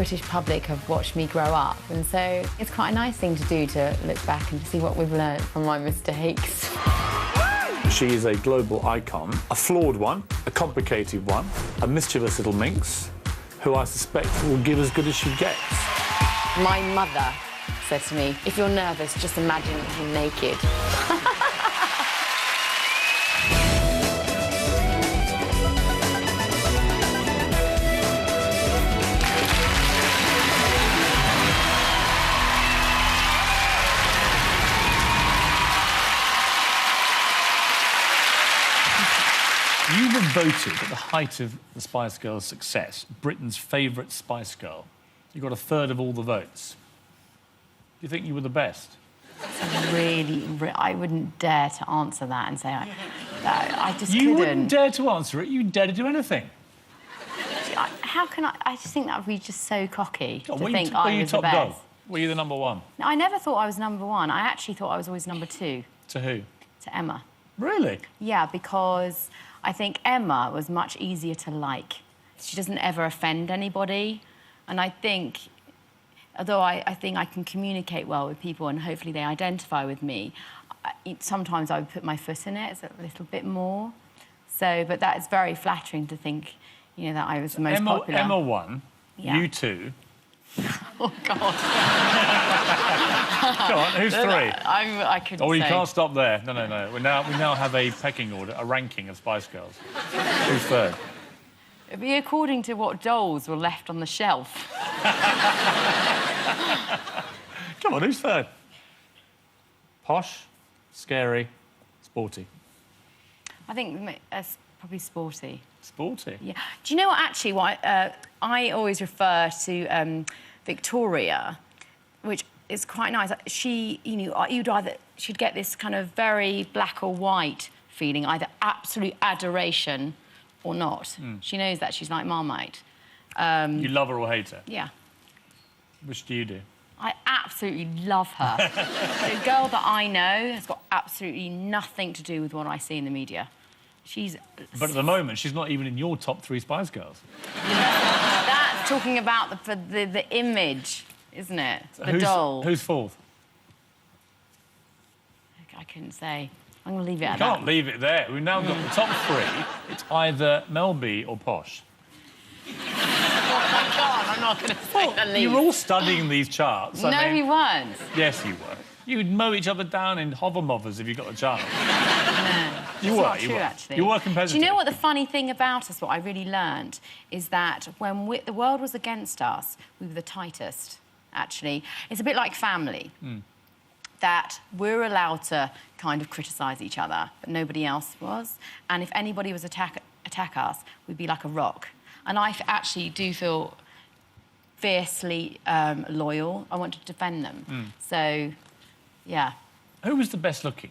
British public have watched me grow up, and so it's quite a nice thing to do, to look back and see what we've learned from my mistakes. She is a global icon, a flawed one, a complicated one, a mischievous little minx, who I suspect will give as good as she gets. My mother said to me, if you're nervous, just imagine him naked. You were voted, at the height of the Spice Girls' success, Britain's favourite Spice Girl. You got a third of all the votes. Do you think you were the best? I wouldn't dare to answer that and say I just You couldn't. wouldn't dare to answer it. You'd dare to do anything. How can I? I just think that would be just so cocky to think were I you was top the best. dog? Were you the number one? No, I never thought I was number one. I actually thought I was always number two. To who? To Emma. Really? Yeah, because I think Emma was much easier to like. She doesn't ever offend anybody. And I think, although I think I can communicate well with people and hopefully they identify with me, sometimes I would put my foot in it a little bit more. So, but that is very flattering to think, you know, that I was the most popular. Emma won. Yeah. You two. Oh, God. Go on, who's three? I couldn't Oh, you say. can't stop there. No, no, no. We now have a pecking order, a ranking of Spice Girls. Who's third? It'd be according to what dolls were left on the shelf. Come on, who's third? Posh, scary, sporty. I think that's probably sporty. Sporty? Yeah. Do you know what, actually, I always refer to Victoria, which is quite nice. She, you know, she'd get this kind of very black or white feeling, either absolute adoration or not. She knows that she's like Marmite. You love her or hate her? Yeah. Which do you do? I absolutely love her. The girl that I know has got absolutely nothing to do with what I see in the media. She's... But at the moment, she's not even in your top three Spice Girls. That's talking about the image, isn't it? The doll. Who's fourth? I couldn't say. I'm going to leave it at You that. can't leave it there. We've now got the top three. It's either Mel B or Posh. Oh, my God, I'm not going to say the least. You were all studying these charts. No, we weren't. Yes, you were. You'd mow each other down in hover-mothers if you got a chance. No. You were, not true, actually. You were competitive. Do you know what the funny thing about us, what I really learned, is that when the world was against us, we were the tightest, actually. It's a bit like family. That we're allowed to kind of criticise each other, but nobody else was. And if anybody was attack us, we'd be like a rock. And I actually do feel fiercely loyal. I want to defend them. So, yeah. Who was the best looking?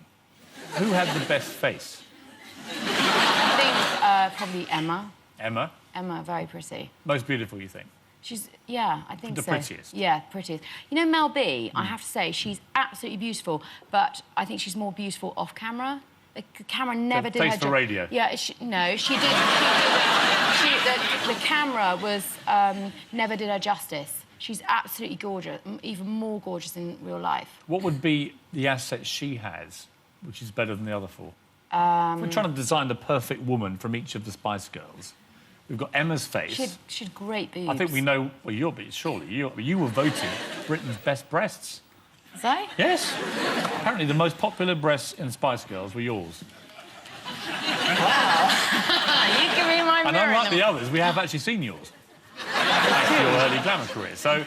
Who had the best face? I think probably Emma. Emma? Emma, very pretty. Most beautiful, you think? She's, yeah, I think the so. prettiest? Yeah, prettiest. You know, Mel B, I have to say, she's absolutely beautiful, but I think she's more beautiful off camera. The camera never did her Face for radio? Yeah, no, she did... the camera was... never did her justice. She's absolutely gorgeous, even more gorgeous in real life. What would be the asset she has, which is better than the other four? If we're trying to design the perfect woman from each of the Spice Girls, we've got Emma's face. She had great boobs. I think we know... Well, you were voted Britain's best breasts. Was I? Yes. Apparently the most popular breasts in Spice Girls were yours. Wow. You can read my And mirror. unlike the others, we have actually seen yours. Thanks to your early glamour career. So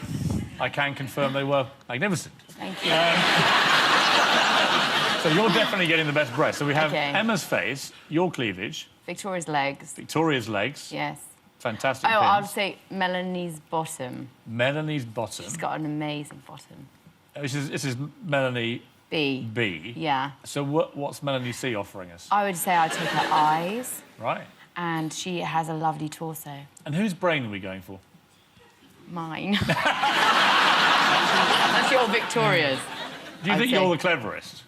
I can confirm they were magnificent. Thank you. So you're definitely getting the best breasts. So we have Okay. Emma's face, your cleavage, Victoria's legs. Victoria's legs. Yes. Fantastic Oh, pins. I would say Melanie's bottom. Melanie's bottom. She's got an amazing bottom. This is Melanie B. B. Yeah. So what's Melanie C offering us? I would say I'd take her eyes. Right. And she has a lovely torso. And whose brain are we going for? Mine. That's your Victoria's. Do you think you're the cleverest?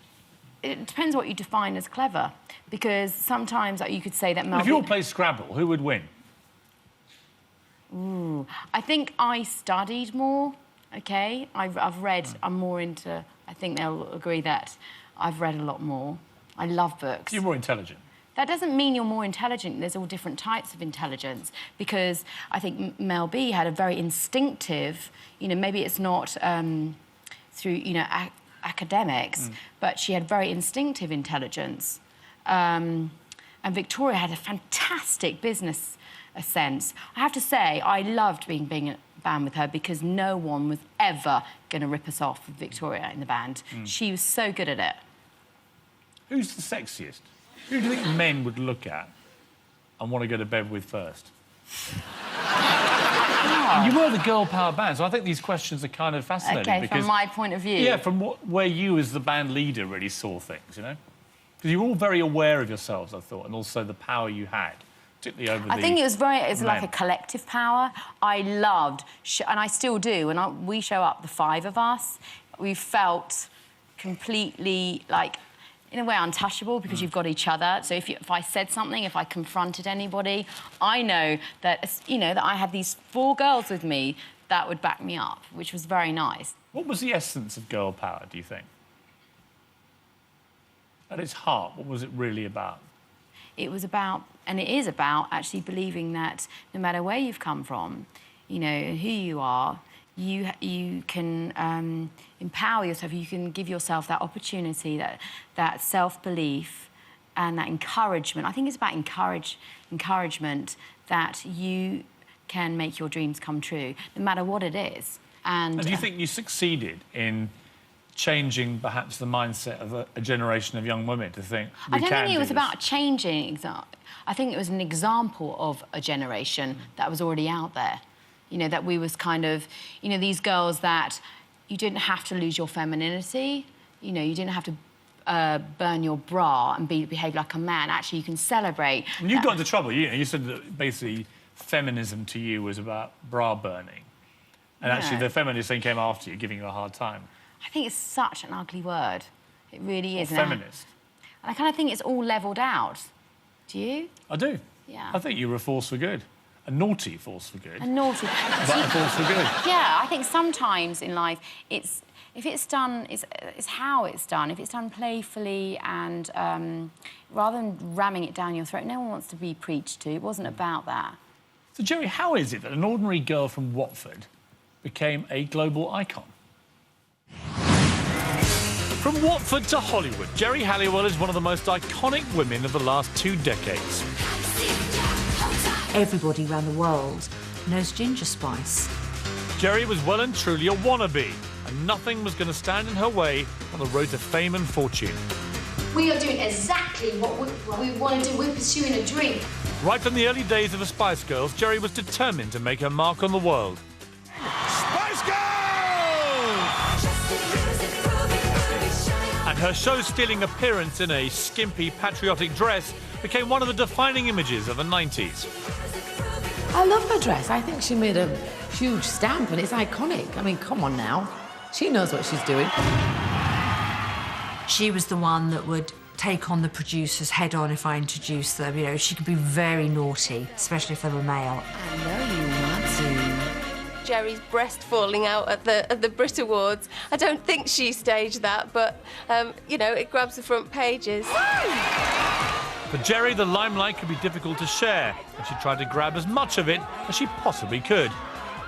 It depends what you define as clever. Because sometimes you could say that Mel... If you all play Scrabble, who would win? Ooh, I think I studied more, OK? I've read, I'm more into... I think they'll agree that I've read a lot more. I love books. You're more intelligent. That doesn't mean you're more intelligent. There's all different types of intelligence, because I think Mel B had a very instinctive, you know, maybe it's not through, you know, academics, but she had very instinctive intelligence. And Victoria had a fantastic business sense. I have to say, I loved being a band with her, because no one was ever going to rip us off with Victoria in the band. She was so good at it. Who's the sexiest? Who do you think men would look at and want to go to bed with first? You were the girl power band, so I think these questions are kind of fascinating. OK, because, from my point of view. Yeah, from where you as the band leader really saw things, you know? Because you were all very aware of yourselves, I thought, and also the power you had, particularly over I think it was like a collective power. I loved, and I still do, and we show up, the five of us, we felt completely, like, in a way, untouchable, because you've got each other. So if I said something, if I confronted anybody, I know that, you know, that I had these 4 girls with me that would back me up, which was very nice. What was the essence of girl power, do you think? At its heart, what was it really about? It was about, and it is about, actually believing that no matter where you've come from, you know, who you are, you can empower yourself, you can give yourself that opportunity, that self-belief and that encouragement. I think it's about encouragement that you can make your dreams come true, no matter what it is. And do you think you succeeded in changing, perhaps, the mindset of a generation of young women to think, I don't think it was about changing. I think it was an example of a generation that was already out there. You know, that we was kind of, you know, these girls that you didn't have to lose your femininity, you know, you didn't have to burn your bra and behave like a man. Actually, you can celebrate. And you got into trouble, you said that basically feminism to you was about bra burning. And actually the feminist thing came after you, giving you a hard time. I think it's such an ugly word. It really is. Feminist. And I kind of think it's all levelled out. Do you? I do. Yeah. I think you were a force for good. A naughty force for good. A naughty. But a force for good. Yeah, I think sometimes in life, if it's done, it's how it's done. If it's done playfully and rather than ramming it down your throat, no one wants to be preached to. It wasn't about that. So, Geri, how is it that an ordinary girl from Watford became a global icon? From Watford to Hollywood, Geri Halliwell is one of the most iconic women of the last 2 decades. Everybody around the world knows Ginger Spice. Geri was well and truly a wannabe, and nothing was going to stand in her way on the road to fame and fortune. We are doing exactly what we want to do. We're pursuing a dream. Right from the early days of the Spice Girls, Geri was determined to make her mark on the world. Spice Girls! And her show-stealing appearance in a skimpy, patriotic dress became one of the defining images of the 90s. I love her dress. I think she made a huge stamp and it's iconic. I mean, come on now. She knows what she's doing. She was the one that would take on the producers head on if I introduced them. You know, she could be very naughty, especially if they were male. I know you want to. Geri's breast falling out at the Brit Awards. I don't think she staged that, but, you know, it grabs the front pages. For Geri, the limelight could be difficult to share, and she tried to grab as much of it as she possibly could.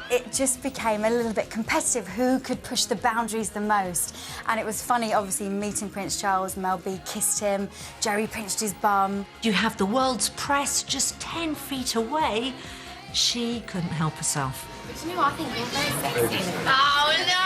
It just became a little bit competitive, who could push the boundaries the most. And it was funny, obviously, meeting Prince Charles. Mel B kissed him, Geri pinched his bum. You have the world's press just 10 feet away. She couldn't help herself. But you know what? I think you're very sexy. Oh, no!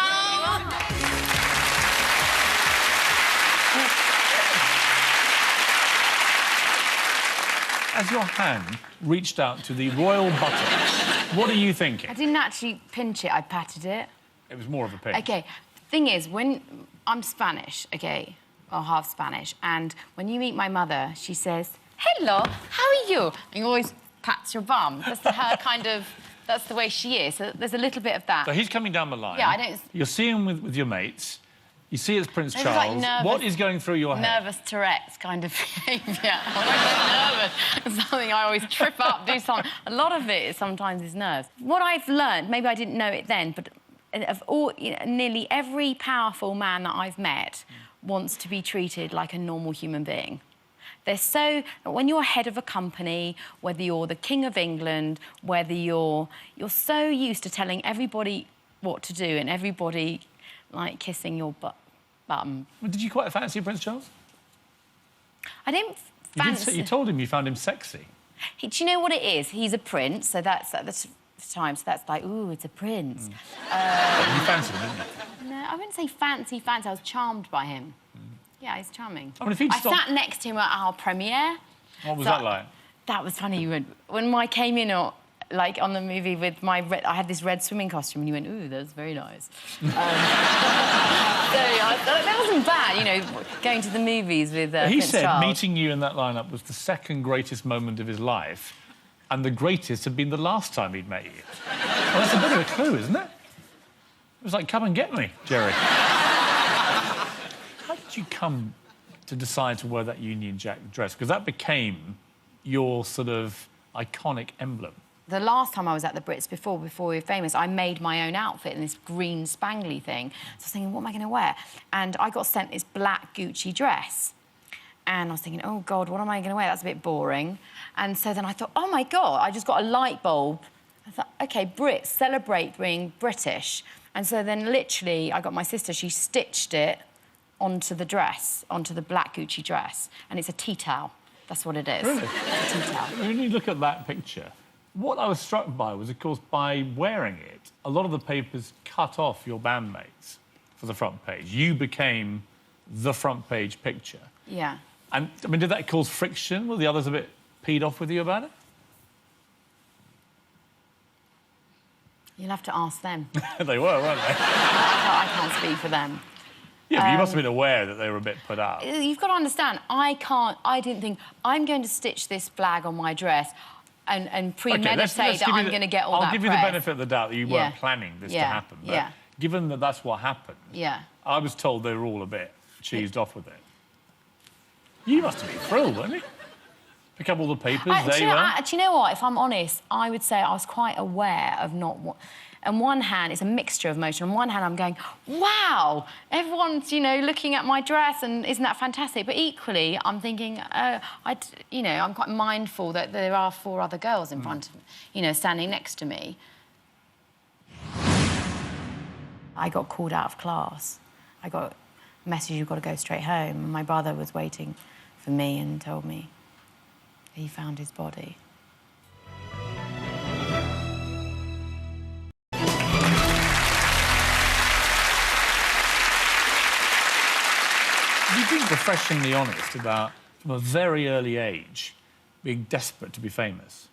As your hand reached out to the royal button, what are you thinking? I didn't actually pinch it, I patted it. It was more of a pinch. OK, thing is, when I'm Spanish, OK, or half Spanish, and when you meet my mother, she says, hello, how are you? And you always pats your bum. That's her kind of, that's the way she is. So there's a little bit of that. So he's coming down the line. Yeah, I don't... You're seeing him with your mates. You see it's Prince It was like Charles. nervous- What is going through your head? Nervous Tourette's kind of behaviour. I'm always nervous. It's something I always trip up, do something. A lot of it sometimes is nerves. What I've learned, maybe I didn't know it then, but of all, nearly every powerful man that I've met wants to be treated like a normal human being. They're so... When you're head of a company, whether you're the King of England, whether you're so used to telling everybody what to do and everybody, like, kissing your butt. Well, did you quite fancy Prince Charles? I didn't fancy... You told him you found him sexy. Do you know what it is? He's a prince, so that's at the time, so that's like, ooh, it's a prince. You fancied him, didn't you? No, I wouldn't say fancy. I was charmed by him. Yeah, he's charming. I mean, if he'd stopped... sat next to him at our premiere. What was that like? That was funny. When I came in, like, on the movie with my... I had this red swimming costume, and he went, ooh, that's very nice. So that wasn't bad, you know, going to the movies with He Prince said Charles. meeting you in that lineup was the second greatest moment of his life, and the greatest had been the last time he'd met you. Well, that's a bit of a clue, isn't it? It was like, come and get me, Geri. How did you come to decide to wear that Union Jack dress? Because that became your sort of iconic emblem. The last time I was at the Brits, before we were famous, I made my own outfit in this green spangly thing. So I was thinking, what am I going to wear? And I got sent this black Gucci dress. And I was thinking, oh, God, what am I going to wear? That's a bit boring. And so then I thought, oh, my God, I just got a light bulb. I thought, OK, Brits, celebrate being British. And so then, literally, I got my sister, she stitched it onto the dress, onto the black Gucci dress. And it's a tea towel. That's what it is. Really? It's a tea towel. When you look at that picture, what I was struck by was, of course, by wearing it, a lot of the papers cut off your bandmates for the front page. You became the front page picture. Yeah. And, I mean, did that cause friction? Were the others a bit peed off with you about it? You'll have to ask them. They were, weren't they? I can't speak for them. Yeah, but you must have been aware that they were a bit put out. You've got to understand, I didn't think, I'm going to stitch this flag on my dress and premeditate that I'm going to get all that I'll give you the benefit of the doubt that you weren't planning this to happen. But given that that's what happened, I was told they were all a bit cheesed off with it. You must have been thrilled, weren't you? Pick up all the papers, there you are. Do you know what? If I'm honest, I would say I was quite aware of not what... On one hand, it's a mixture of emotion. On one hand, I'm going, wow, everyone's, you know, looking at my dress and isn't that fantastic? But equally, I'm thinking, you know, I'm quite mindful that there are 4 other girls in front of me, you know, standing next to me. I got called out of class. I got a message, you've got to go straight home. My brother was waiting for me and told me he found his body. You've been refreshingly honest about, from a very early age, being desperate to be famous.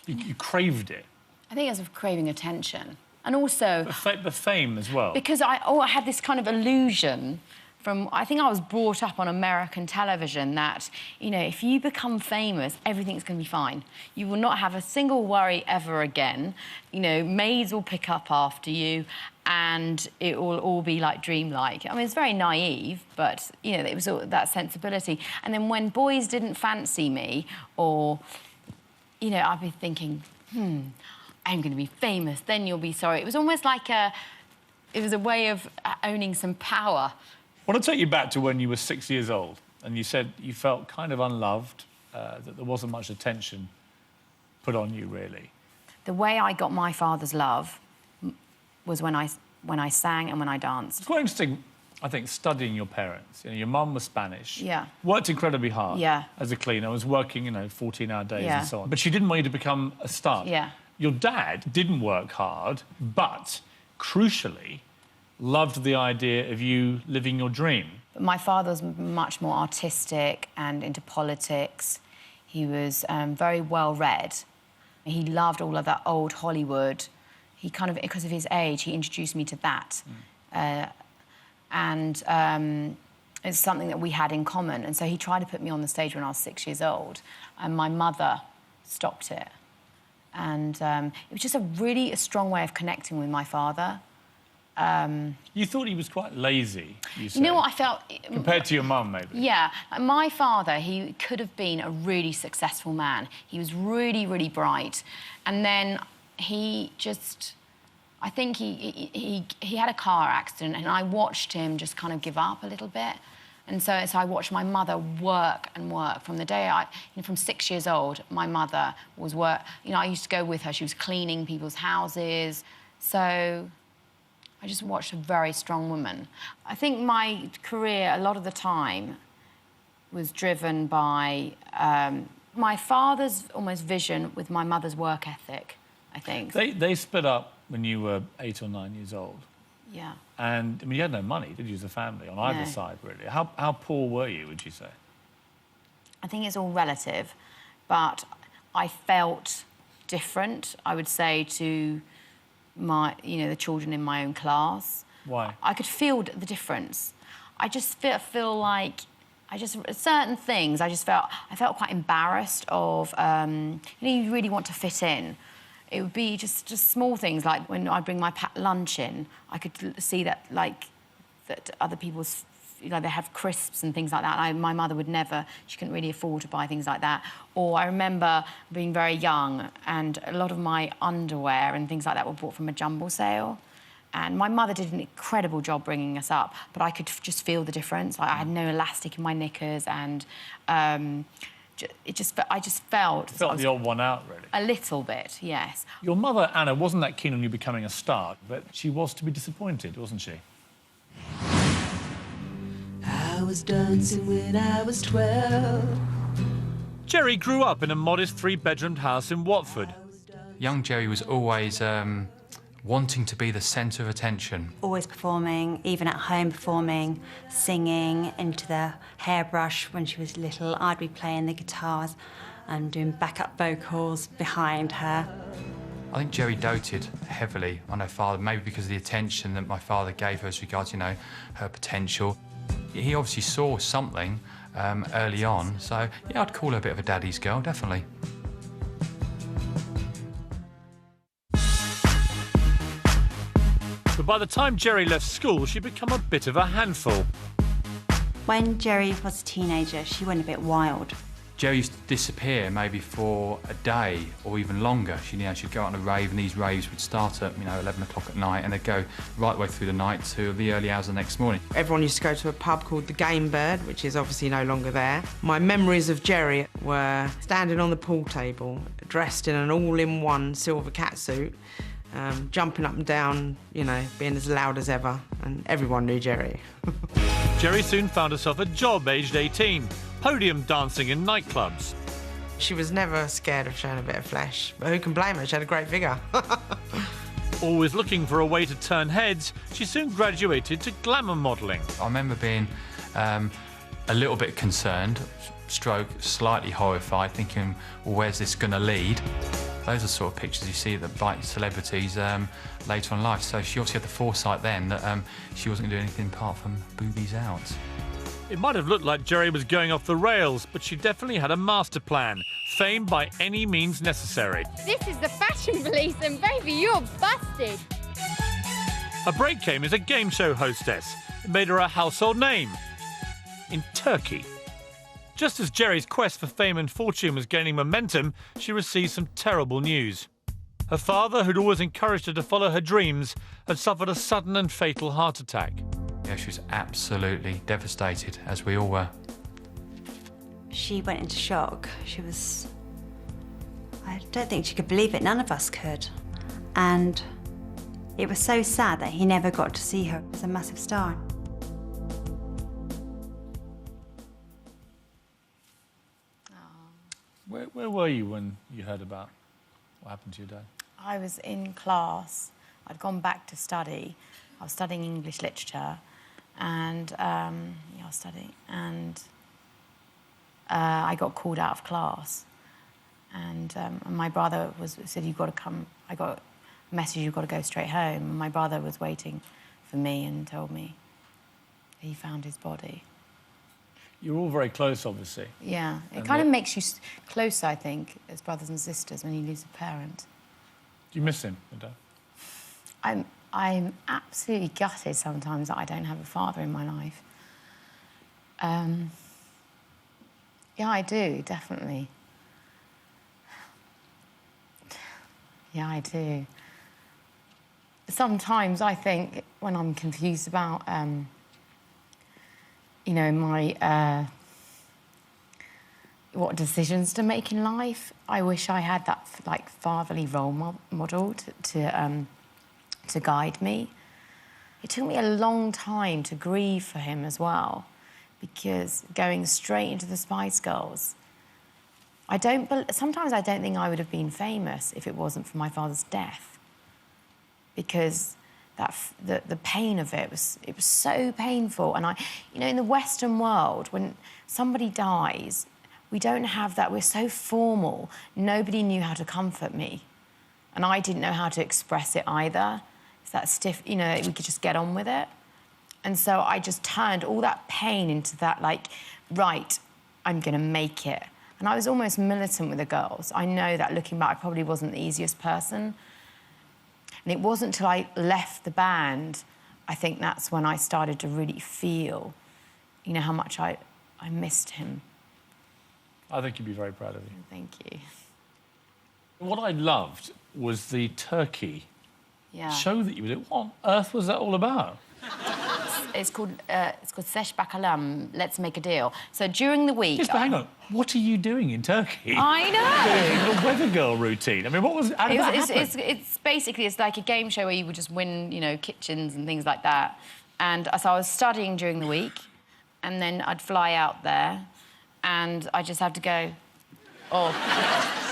You craved it. I think it was craving attention. And also... The fame as well. Because I had this kind of illusion from... I think I was brought up on American television that, you know, if you become famous, everything's going to be fine. You will not have a single worry ever again. You know, maids will pick up after you and it will all be, like, dreamlike. I mean, it's very naive, but, you know, it was all that sensibility. And then when boys didn't fancy me or, you know, I'd be thinking, I'm going to be famous, then you'll be sorry. It was almost like it was a way of owning some power. I want to take you back to when you were 6 years old and you said you felt kind of unloved, that there wasn't much attention put on you, really. The way I got my father's love was when I sang and when I danced. It's quite interesting, I think, studying your parents. You know, your mum was Spanish. Yeah. Worked incredibly hard. Yeah. As a cleaner. Was working, you know, 14-hour days Yeah. and so on. But she didn't want you to become a star. Yeah. Your dad didn't work hard, but, crucially, loved the idea of you living your dream. But my father was much more artistic and into politics. He was very well-read. He loved all of that old Hollywood. He kind of, because of his age, he introduced me to that. It's something that we had in common. And so he tried to put me on the stage when I was 6 years old. And my mother stopped it. And it was just a strong way of connecting with my father. You thought he was quite lazy, you say? You know what I felt? Compared to your mum, maybe? Yeah. My father, he could have been a really successful man. He was really, really bright. And then he just... I think he had a car accident, and I watched him just kind of give up a little bit. And so I watched my mother work and work. From the day from 6 years old, my mother was I used to go with her. She was cleaning people's houses. So I just watched a very strong woman. I think my career, a lot of the time, was driven by my father's almost vision with my mother's work ethic, I think. They split up when you were 8 or 9 years old. Yeah. And, I mean, you had no money, did you, as a family, on either side, really? How poor were you, would you say? I think it's all relative, but I felt different, I would say, to the children in my own class. Why? I could feel the difference. I just feel like... certain things, I felt quite embarrassed of... you really want to fit in. It would be just small things, like when I bring my packed lunch in, I could see that, that other people's, they have crisps and things like that. My mother would never, she couldn't really afford to buy things like that. Or I remember being very young and a lot of my underwear and things like that were bought from a jumble sale. And my mother did an incredible job bringing us up, but I could just feel the difference. I had no elastic in my knickers, and I just felt... Felt the odd one out, really. A little bit, yes. Your mother, Anna, wasn't that keen on you becoming a star, but she was to be disappointed, wasn't she? I was dancing when I was 12. Geri grew up in a modest 3-bedroomed house in Watford. Young Geri was always wanting to be the centre of attention. Always performing, even at home performing, singing into the hairbrush when she was little. I'd be playing the guitars and doing backup vocals behind her. I think Geri doted heavily on her father, maybe because of the attention that my father gave her as regards, her potential. He obviously saw something early on, so yeah, I'd call her a bit of a daddy's girl, definitely. But by the time Geri left school, she'd become a bit of a handful. When Geri was a teenager, she went a bit wild. Geri used to disappear maybe for a day or even longer. She'd go out on a rave, and these raves would start at 11 o'clock at night, and they'd go right the way through the night to the early hours of the next morning. Everyone used to go to a pub called the Game Bird, which is obviously no longer there. My memories of Geri were standing on the pool table, dressed in an all-in-one silver catsuit, jumping up and down, being as loud as ever, and everyone knew Geri. Geri soon found herself a job aged 18, podium dancing in nightclubs. She was never scared of showing a bit of flesh, but who can blame her? She had a great figure. Always looking for a way to turn heads, she soon graduated to glamour modelling. I remember being a little bit concerned, slightly horrified, thinking, well, where's this going to lead? Those are the sort of pictures you see that bite celebrities later on in life. So she obviously had the foresight then that she wasn't going to do anything apart from boobies out. It might have looked like Geri was going off the rails, but she definitely had a master plan. Fame by any means necessary. This is the fashion police, and baby, you're busted. A break came as a game show hostess. It made her a household name. In Turkey. Just as Geri's quest for fame and fortune was gaining momentum, she received some terrible news. Her father, who'd always encouraged her to follow her dreams, had suffered a sudden and fatal heart attack. Yeah, she was absolutely devastated, as we all were. She went into shock. I don't think she could believe it. None of us could. And it was so sad that he never got to see her as a massive star. Where were you when you heard about what happened to your dad? I was in class. I'd gone back to study. I was studying English literature, and I was studying, and I got called out of class, and my brother said, "You've got to come." I got a message, "You've got to go straight home." And my brother was waiting for me and told me he found his body. You're all very close, obviously. Yeah, it kind of makes you closer, I think, as brothers and sisters when you lose a parent. Do you miss him, your dad? I'm absolutely gutted sometimes that I don't have a father in my life. Yeah, I do, definitely. Yeah, I do. Sometimes I think when I'm confused about, you know, my what decisions to make in life, I wish I had that like fatherly role model to guide me. It took me a long time to grieve for him as well, because going straight into the Spice Girls, sometimes I don't think I would have been famous if it wasn't for my father's death, because the pain of it was so painful. And you know, in the Western world, when somebody dies, we don't have that. We're so formal. Nobody knew how to comfort me, and I didn't know how to express it either. It's that stiff, you know, we could just get on with it. And so I just turned all that pain into that, like, right, I'm going to make it. And I was almost militant with the girls. I know that looking back, I probably wasn't the easiest person. And it wasn't until I left the band, I think that's when I started to really feel, you know, how much I missed him. I think you'd be very proud of you. Thank you. What I loved was the turkey show that you did. What on earth was that all about? It's called Sesh Bakalam, Let's Make a Deal. So during the week... Yes, but hang on. What are you doing in Turkey? I know! The weather girl routine. I mean, what was... How did that happen? It's basically, it's like a game show where you would just win, you know, kitchens and things like that. And so I was studying during the week, and then I'd fly out there, and I just have to go... Oh.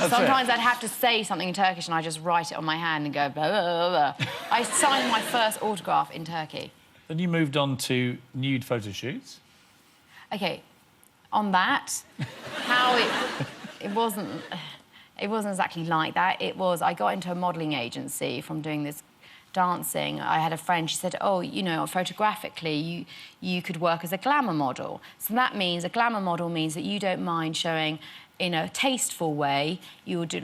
Sometimes I'd have to say something in Turkish and I'd just write it on my hand and go blah, blah, blah, blah. I signed my first autograph in Turkey. Then you moved on to nude photo shoots. OK, on that, how it wasn't exactly like that. It was, I got into a modelling agency from doing this dancing. I had a friend, she said, oh, you know, photographically, you could work as a glamour model. So that means, a glamour model means that you don't mind showing in a tasteful way, you would do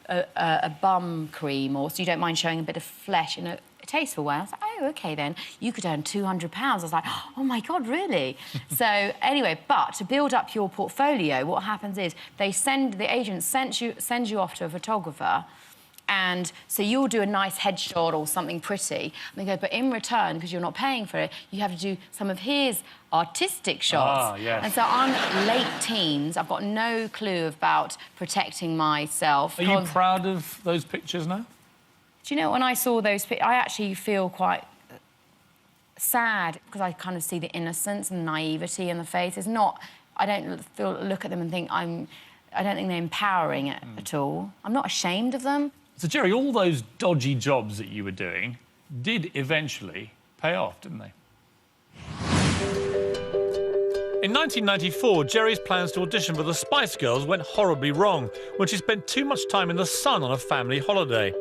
a bum cream, or so you don't mind showing a bit of flesh in a tasteful way. I was like, oh, OK, then. You could earn £200. I was like, oh, my God, really? So, anyway, but to build up your portfolio, what happens is the agent sends you off to a photographer, and so you'll do a nice headshot or something pretty. And they go, but in return, because you're not paying for it, you have to do some of his artistic shots. Ah, yes. And so I'm late teens. I've got no clue about protecting myself. Are you proud of those pictures now? Do you know, when I saw those pictures, I actually feel quite sad, because I kind of see the innocence and naivety in the face. It's not... I don't look at them and think I don't think they're empowering it at all. I'm not ashamed of them. So, Geri, all those dodgy jobs that you were doing did eventually pay off, didn't they? In 1994, Geri's plans to audition for the Spice Girls went horribly wrong when she spent too much time in the sun on a family holiday.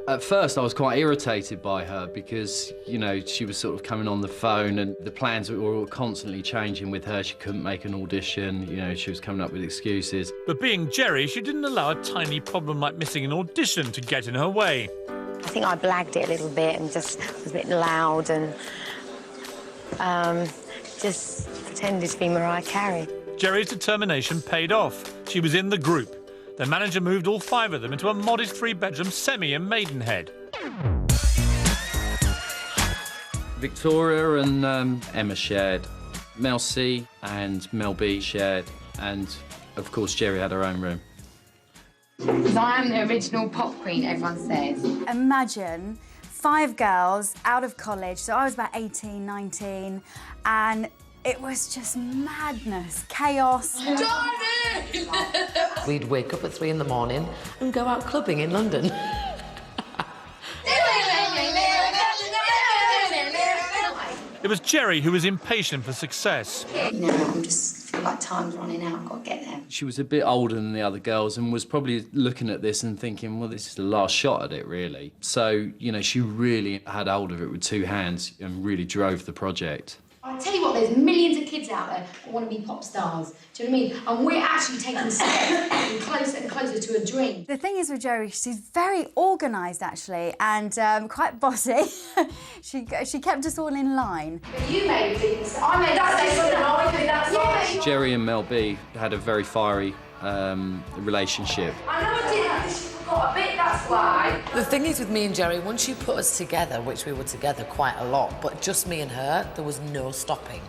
At first, I was quite irritated by her because, you know, she was sort of coming on the phone and the plans were all constantly changing with her. She couldn't make an audition, you know, she was coming up with excuses. But being Geri, she didn't allow a tiny problem like missing an audition to get in her way. I think I blagged it a little bit and just was a bit loud and just pretended to be Mariah Carey. Geri's determination paid off. She was in the group. Their manager moved all 5 of them into a modest 3-bedroom semi in Maidenhead. Victoria and Emma shared, Mel C and Mel B shared, and, of course, Geri had her own room. Because I am the original pop queen, everyone says. Imagine 5 girls out of college, so I was about 18, 19, and it was just madness, chaos. We'd wake up at 3 in the morning and go out clubbing in London. It was Geri who was impatient for success. You know, I'm just feel like time's running out, I've got to get there. She was a bit older than the other girls and was probably looking at this and thinking, well, this is the last shot at it, really. So, you know, she really had hold of it with 2 hands and really drove the project. I tell you what, there's millions of kids kids out there that want to be pop stars. Do you know what I mean? And we're actually taking steps closer and closer to a dream. The thing is with Geri, she's very organised actually, and quite bossy. she kept us all in line. But you made things. I made that statement, and I think that's right. Geri and Mel B had a very fiery relationship. I know I did, because she forgot a bit, that's why. The thing is with me and Geri, once you put us together, which we were together quite a lot, but just me and her, there was no stopping.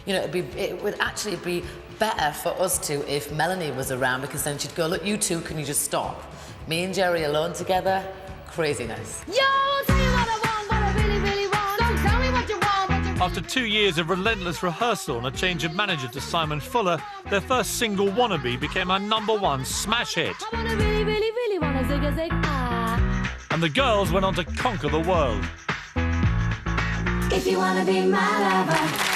You know, it would actually be better for us two if Melanie was around, because then she'd go, look, you two, can you just stop? Me and Geri alone together, craziness. Yo, I'll tell you what I want, what I really, really want. Don't tell me what you want, what you After 2 years of relentless rehearsal and a change of manager to Simon Fuller, their first single, Wannabe, became a #1 smash hit. I wanna really, really, really wanna zig a zig, ah. And the girls went on to conquer the world. If you wanna be my lover.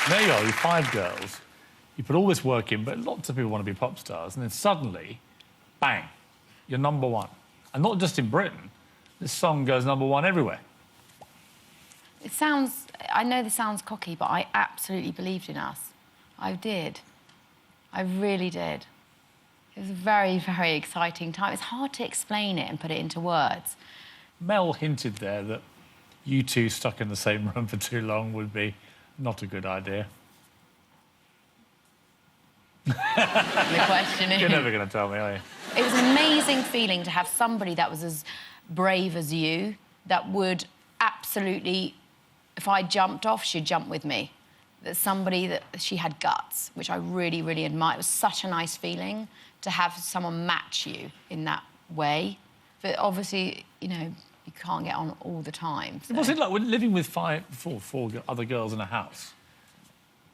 There you are, with 5 girls. You put all this work in, but lots of people want to be pop stars, and then suddenly, bang, you're #1. And not just in Britain. This song goes #1 everywhere. It sounds... I know this sounds cocky, but I absolutely believed in us. I did. I really did. It was a very, very exciting time. It's hard to explain it and put it into words. Mel hinted there that you two stuck in the same room for too long would be not a good idea. The question is... You're never going to tell me, are you? It was an amazing feeling to have somebody that was as brave as you, that would absolutely... If I jumped off, she'd jump with me. That somebody that she had guts, which I really, really admire. It was such a nice feeling to have someone match you in that way. But obviously, you know, you can't get on all the time. So. What's it like when living with four other girls in a house?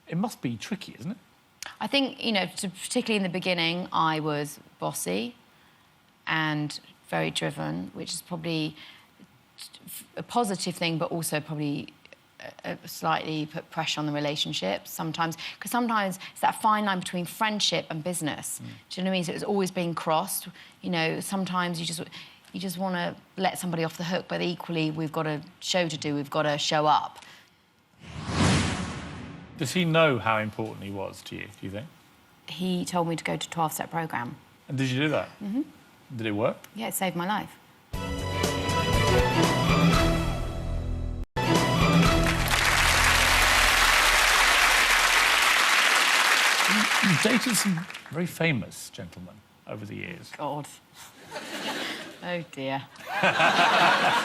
It must be tricky, isn't it? I think, you know, particularly in the beginning, I was bossy and very driven, which is probably a positive thing, but also probably slightly put pressure on the relationship sometimes. Because sometimes it's that fine line between friendship and business. Do you know what I mean? So it's always being crossed. You know, sometimes you just want to let somebody off the hook, but equally, we've got a show to do, we've got to show up. Does he know how important he was to you, do you think? He told me to go to a 12-step programme. And did you do that? Mm-hmm. Did it work? Yeah, it saved my life. You've dated some very famous gentlemen over the years. God. Oh, dear. You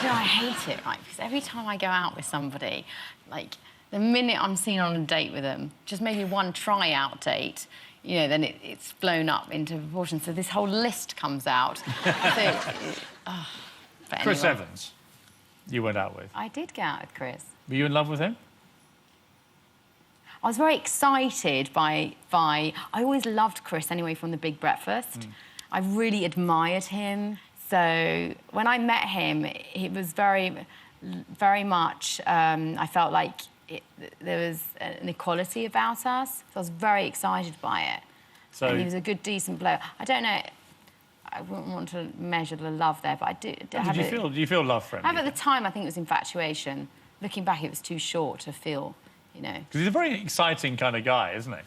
know, I hate it, right? Because every time I go out with somebody, like, the minute I'm seen on a date with them, just maybe one try-out date, you know, then it's blown up into proportion. So this whole list comes out. Chris Evans, you went out with. I did go out with Chris. Were you in love with him? I was very excited by... I always loved Chris anyway from The Big Breakfast. I really admired him. So when I met him, it was very, very much... I felt like there was an equality about us. So I was very excited by it. So and he was a good, decent bloke. I don't know... I wouldn't want to measure the love there, but I do... Do you feel love for him? At the time, I think it was infatuation. Looking back, it was too short to feel... You know. Because he's a very exciting kind of guy, isn't he?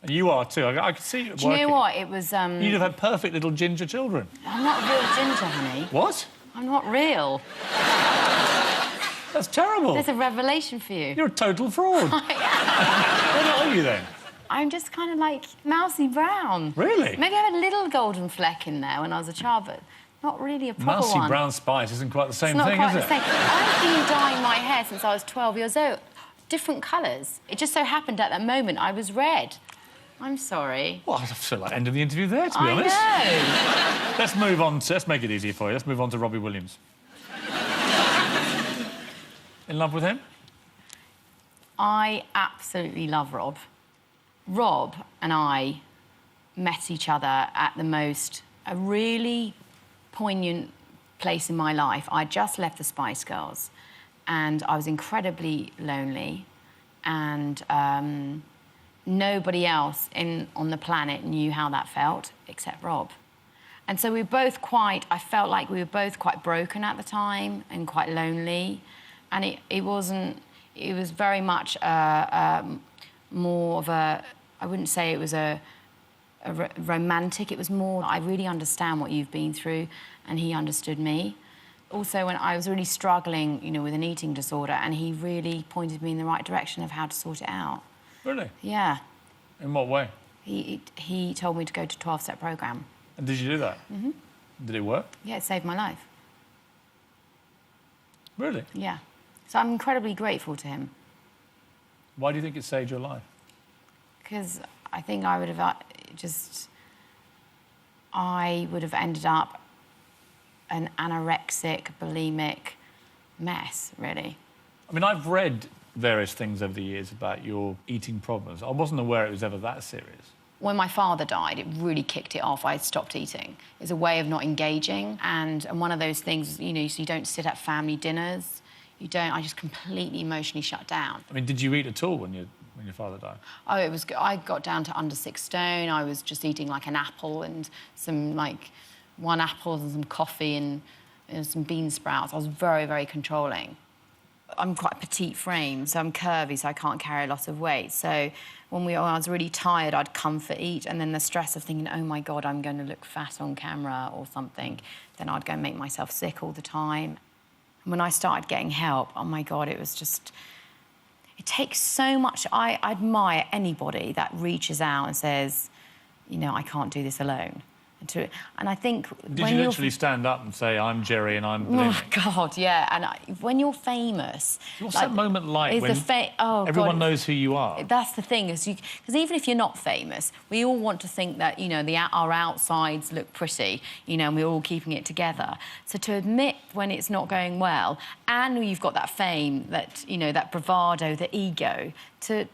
And you are too. I can see it working. Do you know what? It was... You'd have had perfect little ginger children. I'm not real ginger, honey. What? I'm not real. That's terrible. There's a revelation for you. You're a total fraud. What are you, then? I'm just kind of like mousy brown. Really? Maybe I had a little golden fleck in there when I was a child, but not really a proper one. Mousy brown spice isn't quite the same thing, is it? It's not quite the same. I've been dyeing my hair since I was 12 years old. Different colours. It just so happened at that moment I was red. I'm sorry. Well, I feel like ending the interview there, to be honest. I know. Let's move on to... Let's make it easier for you. Let's move on to Robbie Williams. In love with him? I absolutely love Rob. Rob and I met each other at a really poignant place in my life. I just left the Spice Girls and I was incredibly lonely and nobody else on the planet knew how that felt except Rob. And so we were both I felt like we were both quite broken at the time and quite lonely. And it was very much more of a, I wouldn't say it was a romantic, it was more, I really understand what you've been through, and he understood me. Also, when I was really struggling, you know, with an eating disorder, and he really pointed me in the right direction of how to sort it out. Really? Yeah. In what way? He told me to go to a 12-step programme. And did you do that? Mm-hmm. Did it work? Yeah, it saved my life. Really? Yeah. So I'm incredibly grateful to him. Why do you think it saved your life? Because I think I would have ended up an anorexic, bulimic mess, really. I mean, I've read various things over the years about your eating problems. I wasn't aware it was ever that serious. When my father died, it really kicked it off. I stopped eating. It's a way of not engaging. And one of those things, you know, so you don't sit at family dinners. You don't. I just completely emotionally shut down. I mean, did you eat at all when your father died? Oh, I got down to under 6 stone. I was just eating like an apple and some, like, 1 apple and some coffee and some bean sprouts. I was very, very controlling. I'm quite a petite frame, so I'm curvy, so I can't carry a lot of weight. So when I was really tired, I'd comfort eat, and then the stress of thinking, oh, my God, I'm going to look fat on camera or something, then I'd go and make myself sick all the time. And when I started getting help, oh, my God, it was just... It takes so much... I admire anybody that reaches out and says, you know, I can't do this alone. And I think... Did you literally stand up and say, I'm Geri and I'm bulimic? Oh, God, yeah. And when you're famous... What's that moment like when everyone knows who you are? That's the thing, because even if you're not famous, we all want to think that, you know, our outsides look pretty, you know, and we're all keeping it together. So to admit when it's not going well, and you've got that fame, that, you know, that bravado, the ego, to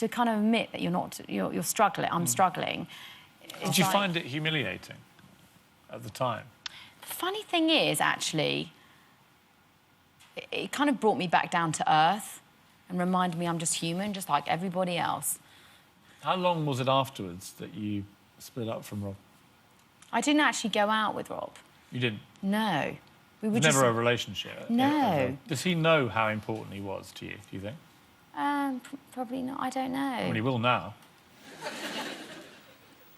kind of admit that you're struggling, I'm struggling... Did you find it humiliating at the time? The funny thing is, actually, it kind of brought me back down to earth and reminded me I'm just human, just like everybody else. How long was it afterwards that you split up from Rob? I didn't actually go out with Rob. You didn't? No. We were never a relationship? No. Does he know how important he was to you, do you think? Probably not. I don't know. Well, he will now.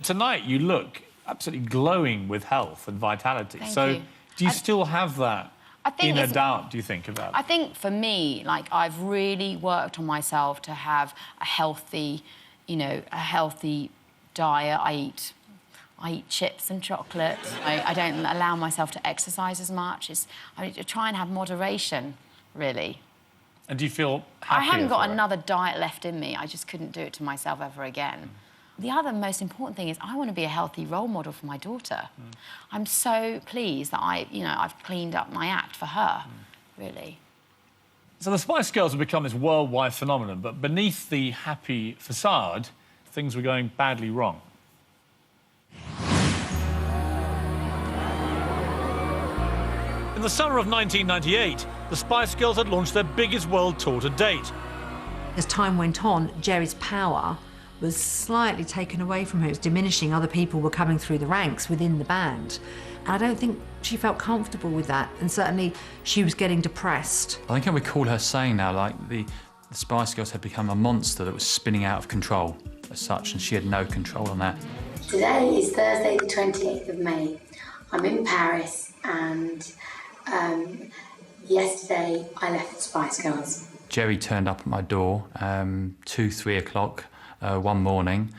Tonight, you look absolutely glowing with health and vitality. Thank so, you. do you still have that inner doubt, do you think, about it? I think, for me, like, I've really worked on myself to have a healthy, you know, a healthy diet. I eat chips and chocolate. I don't allow myself to exercise as much. I try and have moderation, really. And do you feel happier? I haven't got another diet left in me. I just couldn't do it to myself ever again. The other most important thing is I want to be a healthy role model for my daughter. I'm so pleased that I've cleaned up my act for her, really. So the Spice Girls have become this worldwide phenomenon, but beneath the happy facade, things were going badly wrong. In the summer of 1998, the Spice Girls had launched their biggest world tour to date. As time went on, Geri's power was slightly taken away from her. It was diminishing. Other people were coming through the ranks within the band. And I don't think she felt comfortable with that. And certainly she was getting depressed. I think I recall her saying now, like, the Spice Girls had become a monster that was spinning out of control as such, and she had no control on that. Today is Thursday, the 28th of May. I'm in Paris, and yesterday I left the Spice Girls. Geri turned up at my door 2-3 o'clock one morning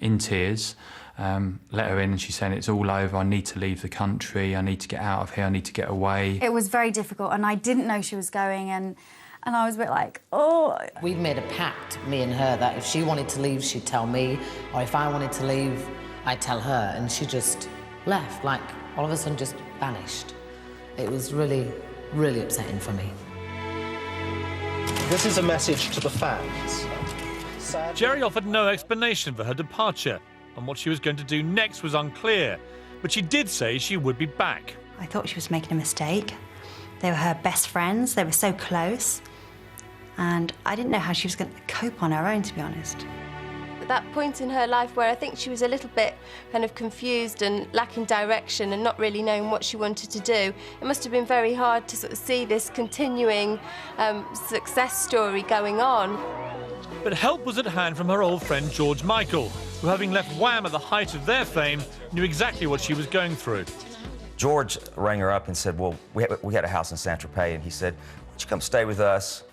in tears. Let her in and she's saying, it's all over, I need to leave the country, I need to get out of here, I need to get away. It was very difficult, and I didn't know she was going, and I was a bit like, oh. We'd made a pact, me and her, that if she wanted to leave, she'd tell me, or if I wanted to leave, I'd tell her, and she just left, like, all of a sudden just vanished. It was really, really upsetting for me. This is a message to the fans. Geri offered no explanation for her departure, and what she was going to do next was unclear. But she did say she would be back. I thought she was making a mistake. They were her best friends, they were so close. And I didn't know how she was going to cope on her own, to be honest. that point in her life where I think she was a little bit kind of confused and lacking direction and not really knowing what she wanted to do. It must have been very hard to sort of see this continuing success story going on. But help was at hand from her old friend George Michael, who, having left Wham at the height of their fame, knew exactly what she was going through. George rang her up and said, well, we had a house in Saint-Tropez, and he said, why don't you come stay with us?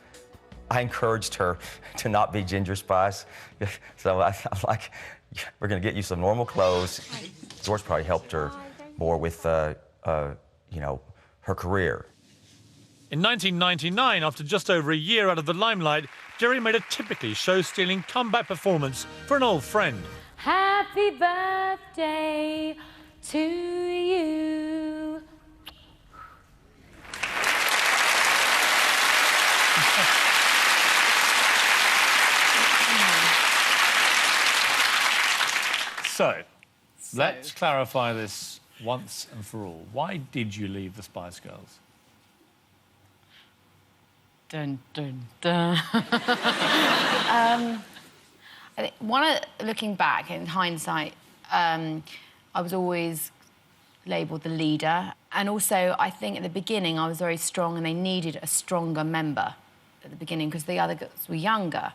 I encouraged her to not be Ginger Spice. So I'm like, we're going to get you some normal clothes. George probably helped her more with, you know, her career. In 1999, after just over a year out of the limelight, Geri made a typically show-stealing comeback performance for an old friend. Happy birthday to you. So, let's clarify this once and for all. Why did you leave the Spice Girls? Dun, dun, dun. Looking back in hindsight, I was always labelled the leader. And also, I think at the beginning, I was very strong and they needed a stronger member at the beginning because the other girls were younger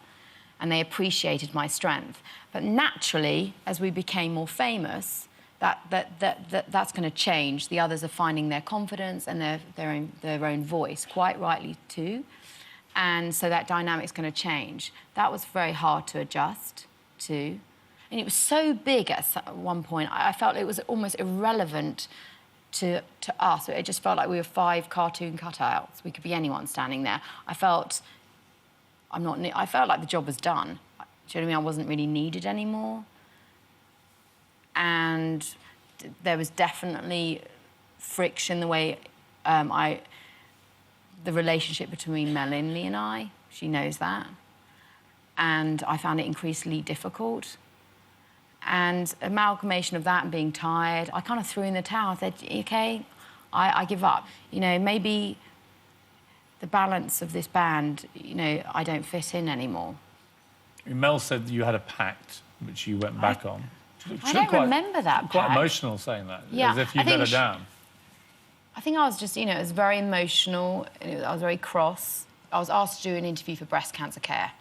and they appreciated my strength. But naturally, as we became more famous, that's going to change. The others are finding their confidence and their own voice, quite rightly too. And so that dynamic's going to change. That was very hard to adjust to. And it was so big at one point, I felt it was almost irrelevant to us. It just felt like we were 5 cartoon cutouts. We could be anyone standing there. I felt like the job was done. Do you know what I mean? I wasn't really needed anymore. And there was definitely friction the way the relationship between Melanie and I, she knows that. And I found it increasingly difficult. And amalgamation of that and being tired, I kind of threw in the towel. I said, OK, I give up. You know, maybe the balance of this band, you know, I don't fit in anymore. Mel said you had a pact, which you went back on. I don't remember that quite pact. Emotional saying that, yeah, as if you'd let her down. I think I was just, you know, it was very emotional. I was very cross. I was asked to do an interview for breast cancer care.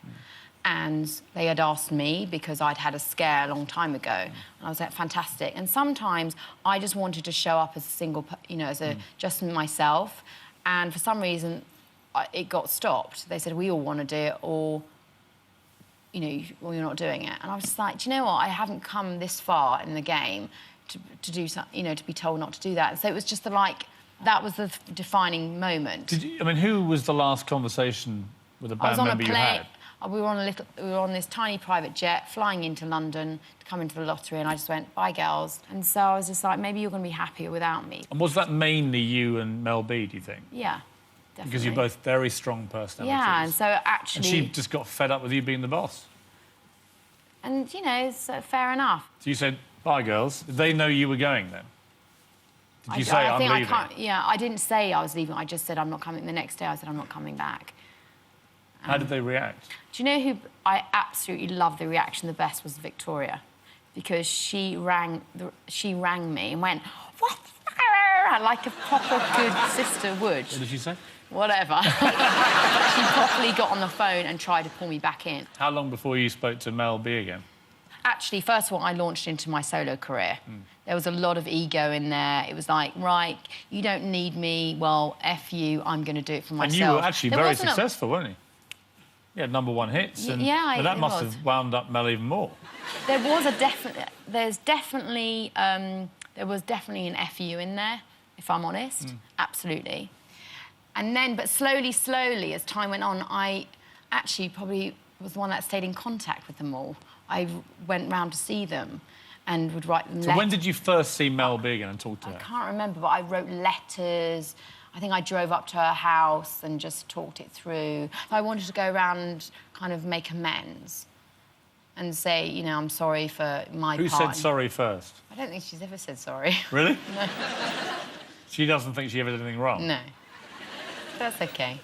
And they had asked me because I'd had a scare a long time ago. And I was like, fantastic. And sometimes I just wanted to show up as a single, you know, just myself. And for some reason, it got stopped. They said, we all want to do it, or, you know, well, you're not doing it. And I was just like, do you know what? I haven't come this far in the game to do something, you know, to be told not to do that. And so it was just that was the defining moment. I mean, who was the last conversation with a band member you had? We were on this tiny private jet flying into London to come into the lottery, and I just went, bye, girls. And so I was just like, maybe you're going to be happier without me. And was that mainly you and Mel B, do you think? Yeah, definitely. Because you're both very strong personalities. Yeah, and so actually... And she just got fed up with you being the boss. And, you know, it's fair enough. So you said, bye, girls. Did they know you were going then? Did you say, I'm leaving? I didn't say I was leaving. I just said, I'm not coming. The next day, I said, I'm not coming back. How did they react? Do you know who I absolutely loved the reaction the best was Victoria, because she rang me and went, what? Like a proper good sister would. What did she say? Whatever. She properly got on the phone and tried to pull me back in. How long before you spoke to Mel B again? Actually, first of all, I launched into my solo career. There was a lot of ego in there. It was like, right, you don't need me. Well, F you, I'm going to do it for myself. And you were actually very successful, weren't you? You had #1 hits, and that must have wound up Mel even more. There was definitely an FU in there, if I'm honest. Absolutely. And then, but slowly, as time went on, I actually probably was the one that stayed in contact with them all. I went round to see them and would write them letters. So when did you first see Mel B again and talk to her? I can't remember, but I wrote letters. I think I drove up to her house and just talked it through. I wanted to go around and kind of make amends and say, you know, I'm sorry for my part. Who said sorry first? I don't think she's ever said sorry. Really? No. She doesn't think she ever did anything wrong? No. That's OK.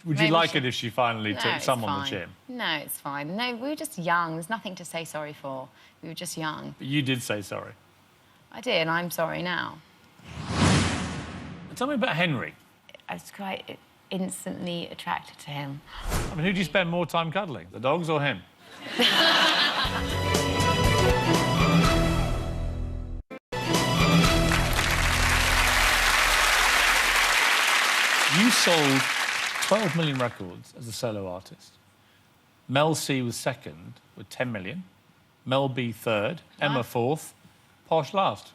Would you like it if she finally took some on the chin? No, it's fine. No, we were just young. There's nothing to say sorry for. We were just young. But you did say sorry. I did, and I'm sorry now. Tell me about Henry. I was quite instantly attracted to him. I mean, who do you spend more time cuddling, the dogs or him? You sold 12 million records as a solo artist. Mel C was second with 10 million. Mel B third. Emma fourth. Posh last.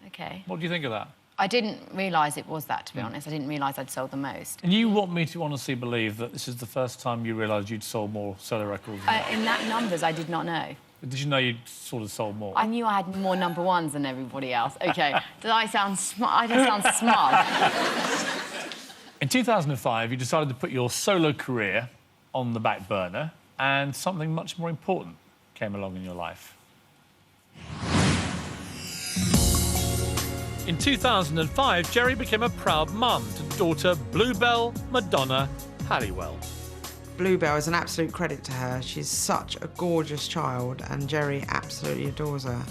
OK. What do you think of that? I didn't realise it was that, to be honest. I didn't realise I'd sold the most. And you want me to honestly believe that this is the first time you realised you'd sold more solo records? In that numbers, I did not know. Did you know you'd sort of sold more? I knew I had more number ones than everybody else. OK. Did I sound smart? I don't sound smart. In 2005, you decided to put your solo career on the back burner, and something much more important came along in your life. In 2005, Geri became a proud mum to daughter Bluebell Madonna Halliwell. Bluebell is an absolute credit to her. She's such a gorgeous child, and Geri absolutely adores her.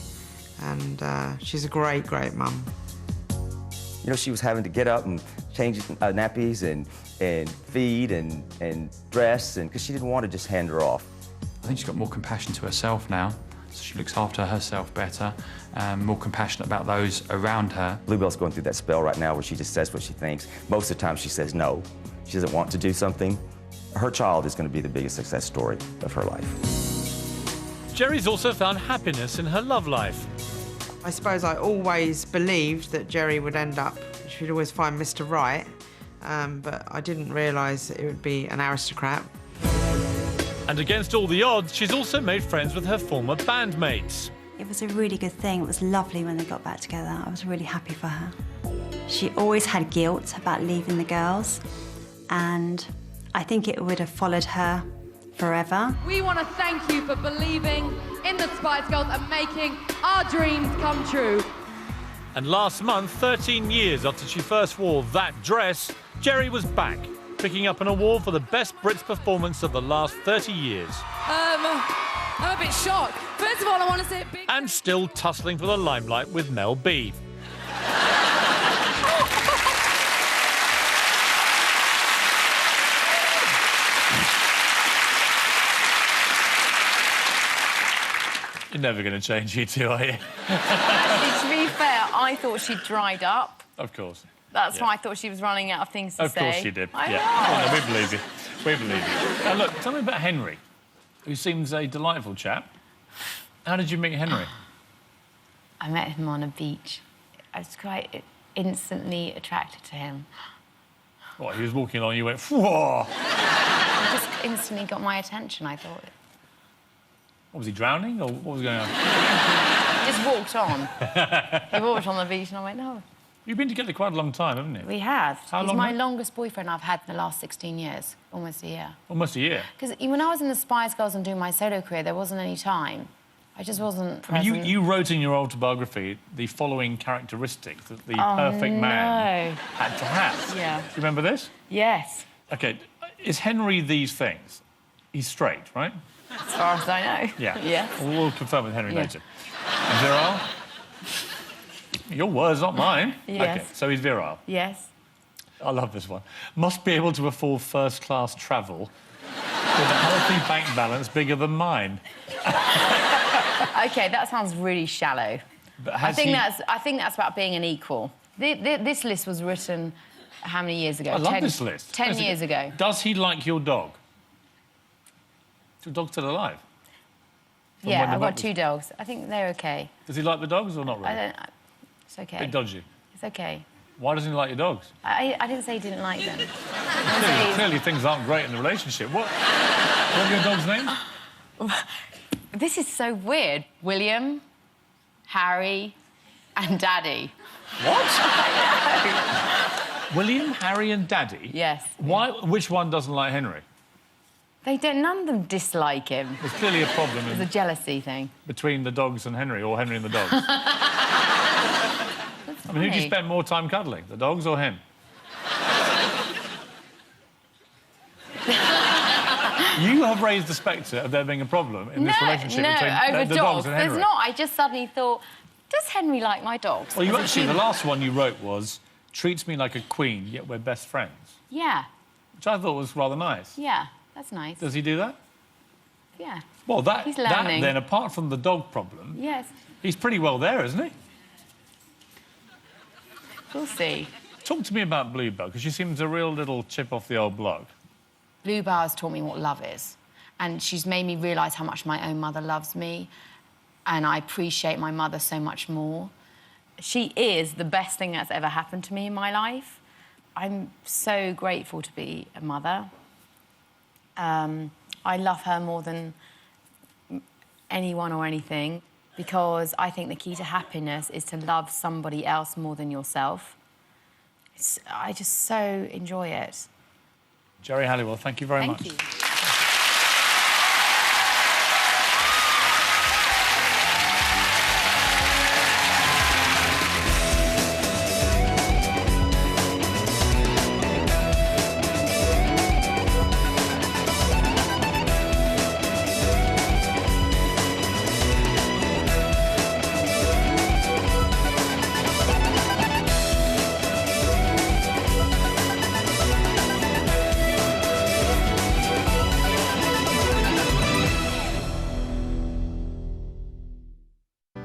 And she's a great, great mum. You know, she was having to get up and change nappies and feed and dress, and because she didn't want to just hand her off. I think she's got more compassion to herself now, so she looks after herself better, more compassionate about those around her. Bluebell's going through that spell right now where she just says what she thinks. Most of the time she says no. She doesn't want to do something. Her child is going to be the biggest success story of her life. Geri's also found happiness in her love life. I suppose I always believed that Geri would end up, she'd always find Mr. Right, but I didn't realise it would be an aristocrat. And against all the odds, she's also made friends with her former bandmates. It was a really good thing. It was lovely when they got back together. I was really happy for her. She always had guilt about leaving the girls, and I think it would have followed her forever. We want to thank you for believing in the Spice Girls and making our dreams come true. And last month, 13 years after she first wore that dress, Geri was back, picking up an award for the Best Brits performance of the last 30 years. I'm a bit shocked. First of all, I want to say a big... And still tussling for the limelight with Mel B. You're never going to change, you two, are you? To be fair, I thought she'd dried up. Of course. That's why I thought she was running out of things to say. Of course she did. I know. Oh, no, we believe you. We believe you. Now, look, tell me about Henry, who seems a delightful chap. How did you meet Henry? I met him on a beach. I was quite instantly attracted to him. What, he was walking along, you went, whoa! He just instantly got my attention, I thought. What, was he drowning, or what was going on? He just walked on. He walked on the beach, and I went, no. You've been together quite a long time, haven't you? We have. How He's long? my longest boyfriend I've had in the last 16 years. Almost a year. Almost a year? Because when I was in the Spice Girls and doing my solo career, there wasn't any time. I just wasn't present. I mean, you wrote in your autobiography the following characteristics that the perfect man had to have. Yeah. Do you remember this? Yes. OK, is Henry these things? He's straight, right? As far as I know. Yeah. Yeah. We'll confirm with Henry later. And virile? Your words, not mine. Yes. OK, so he's virile. Yes. I love this one. Must be able to afford first-class travel with a healthy bank balance bigger than mine. OK, that sounds really shallow. But I think that's about being an equal. This list was written how many years ago? I love this list. 10 years ago. Does he like your dog? Is your dog still alive? Yeah, I've got 2 dogs. I think they're OK. Does he like the dogs or not really? It's OK. Bit dodgy. It's OK. Why doesn't he like your dogs? I didn't say he didn't like them. Clearly things aren't great in the relationship. What are your dogs' names? This is so weird. William, Harry, and Daddy. What? William, Harry, and Daddy? Yes. Why? Which one doesn't like Henry? They don't. None of them dislike him. There's clearly a problem. It's a jealousy thing. Between the dogs and Henry, or Henry and the dogs. I mean, who do you spend more time cuddling, the dogs or him? You have raised the spectre of there being a problem in this relationship between over the dogs and Henry. There's not. I just suddenly thought, does Henry like my dogs? Well, you actually, the last one you wrote was, treats me like a queen, yet we're best friends. Yeah. Which I thought was rather nice. Yeah, that's nice. Does he do that? Yeah. Well, He's learning. then, apart from the dog problem... Yes. He's pretty well there, isn't he? We'll see. Talk to me about Bluebell, because she seems a real little chip off the old block. Bluebell has taught me what love is, and she's made me realise how much my own mother loves me, and I appreciate my mother so much more. She is the best thing that's ever happened to me in my life. I'm so grateful to be a mother. I love her more than anyone or anything, because I think the key to happiness is to love somebody else more than yourself. I just so enjoy it. Geri Halliwell, thank you very much. Thank you.